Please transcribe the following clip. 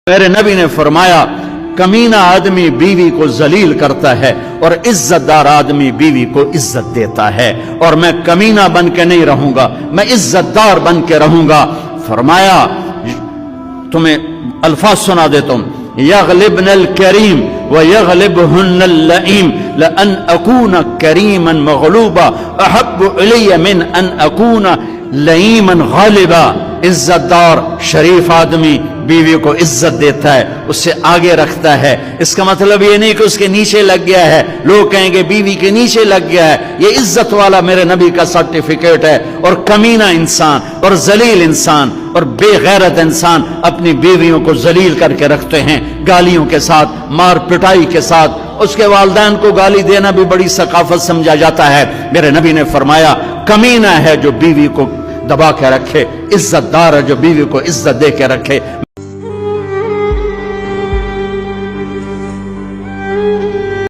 میرے نبی نے فرمایا کمینہ آدمی بیوی کو ذلیل کرتا ہے اور عزت دار آدمی بیوی کو عزت دیتا ہے، اور میں کمینہ بن کے نہیں رہوں گا، میں عزت دار بن کے رہوں گا۔ فرمایا تمہیں الفاظ سنا دیتا ہوں، یغلبن الکریم ویغلبہن اللئیم لأن اکون کریما مغلوبا احب الی من ان اکون لئیما غالبا۔ عزت دار شریف آدمی بیوی کو عزت دیتا ہے، اس سے آگے رکھتا ہے۔ اس کا مطلب یہ نہیں کہ اس کے نیچے لگ گیا ہے، لوگ کہیں گے بیوی کے نیچے لگ گیا ہے، یہ عزت والا میرے نبی کا سرٹیفکیٹ ہے۔ اور کمینہ انسان اور ذلیل انسان اور بے غیرت انسان اپنی بیویوں کو ذلیل کر کے رکھتے ہیں، گالیوں کے ساتھ، مار پٹائی کے ساتھ۔ اس کے والدین کو گالی دینا بھی بڑی ثقافت سمجھا جاتا ہے۔ میرے نبی نے فرمایا کمینہ ہے جو بیوی کو دبا کے رکھے، عزت دار ہے جو بیوی کو عزت دے کے رکھے۔